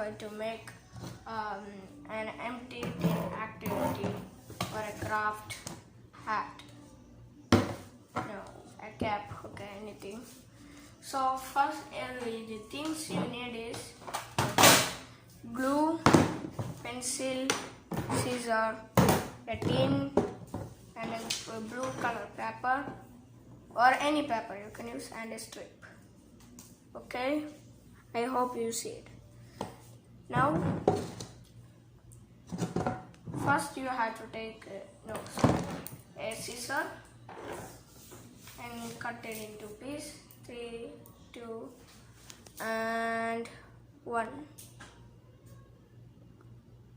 going to make an empty tin activity or a craft hat. No, a cap, okay, anything. So first the things you need is glue, pencil, scissor, a tin, and a blue color paper or any paper you can use, and a strip. Okay, I hope you see it. Now first you have to take a scissor and cut it into pieces. 3, 2, and 1.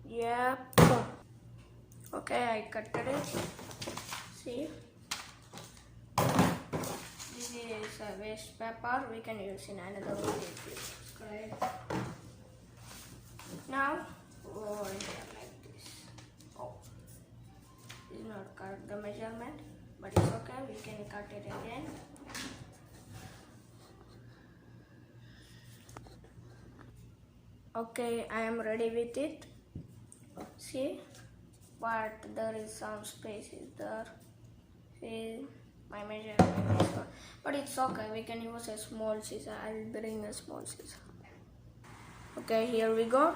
Yeah, boom. Okay, I cut it. See, this is a waste paper. We can use in another way. Now, like this. Oh, this is not correct the measurement, but it's okay. We can cut it again. Okay, I am ready with it. See, but there is some space there. See, my measurement is not, but it's okay. We can use a small scissor. I will bring a small scissor. Okay, here we go.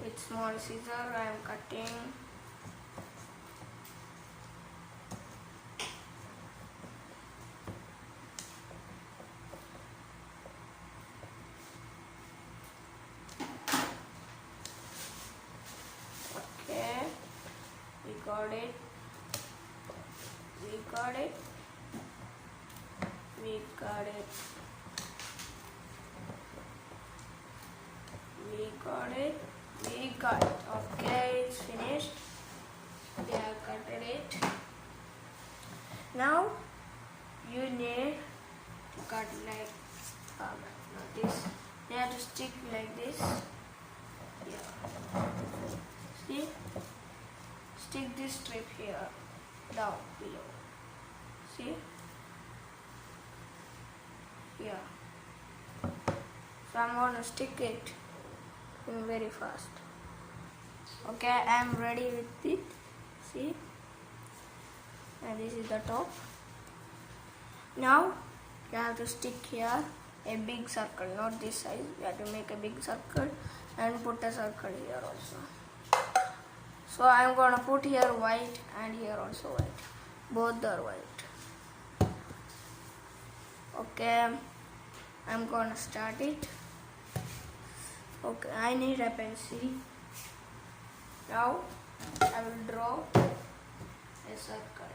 With small scissor, I am cutting. Okay, we got it. We got it. We got it. We got it. We got it. Okay, it's finished. We have cut it. Now you need to cut like not this. You have to stick like this. Yeah. See? Stick this strip here, down below. See? Here. So I'm gonna stick it in very fast. Okay, I am ready with it. See? And this is the top. Now you have to stick here a big circle, not this size. You have to make a big circle and put a circle here also. So I am gonna put here white and here also white. Both are white. Okay, I'm gonna start it. Okay, I need a pencil. Now I will draw a circle.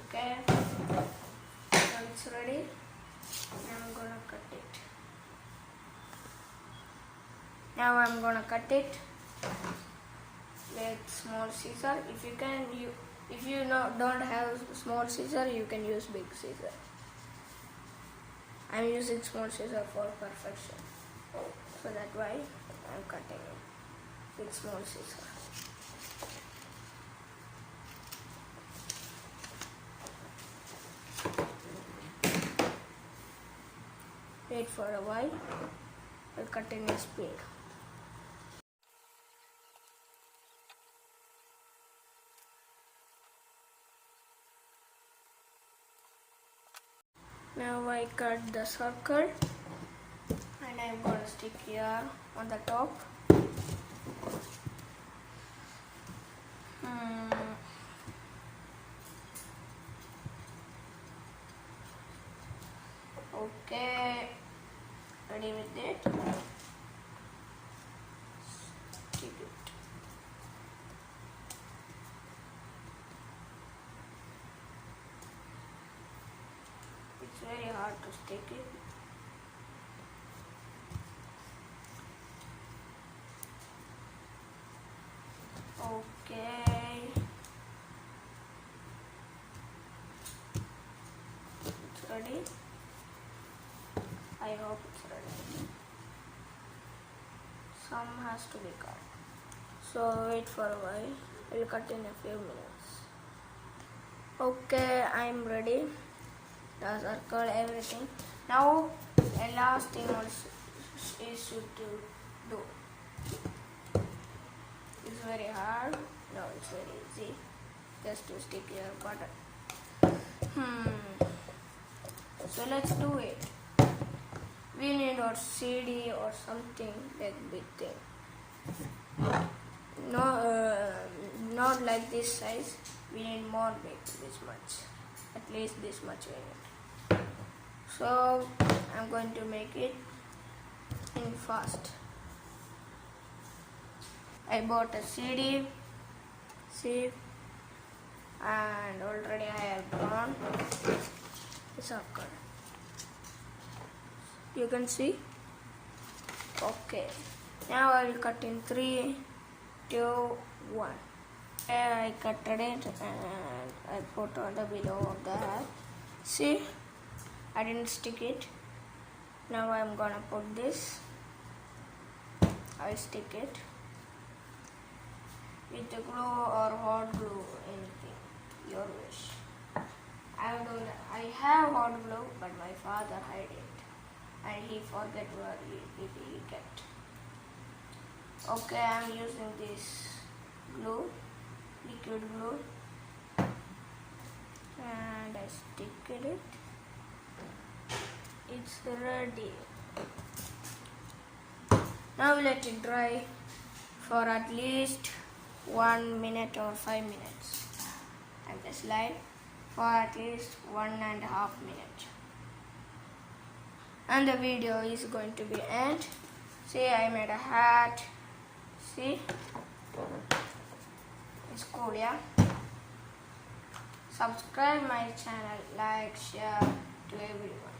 Okay, now it's ready. I'm gonna cut it. Now I'm gonna cut it with small scissor. If you don't have small scissor, you can use big scissor. I'm using small scissor for perfection, so that's why I'm cutting it with small scissor. Wait for a while. I'll cut in a speed. Now I cut the circle and I'm going to stick here on the top. Okay, ready with it. Stick it. It's very hard to stick it. Okay. It's ready. I hope it's ready. Some has to be cut. So wait for a while. I'll cut in a few minutes. Okay, I'm ready. The circle, everything. Now, a last thing also is to do. It's very hard. No, it's very easy. Just to stick your button. So let's do it. We need our CD or something like big thing. No, not like this size. We need more big, this much. At least this much we need. So I'm going to make it in fast. I bought a CD. See, and already I have drawn the circle. You can see. Okay. Now I will cut in 3, 2, 1. I cut it and I put on the below of the hat. See, I didn't stick it. Now I'm gonna put this. I'll stick it with the glue or hot glue, anything, your wish. I have hot glue, but my father hid it, and he forget where he kept. Okay, I'm using this glue, liquid glue, and I stick it. It's ready. Now let it dry for at least 1 minute or 5 minutes, and the slide for at least 1.5 minutes. And the video is going to be end. See, I made a hat. See, it's cool, yeah. Subscribe my channel, like, share to everyone.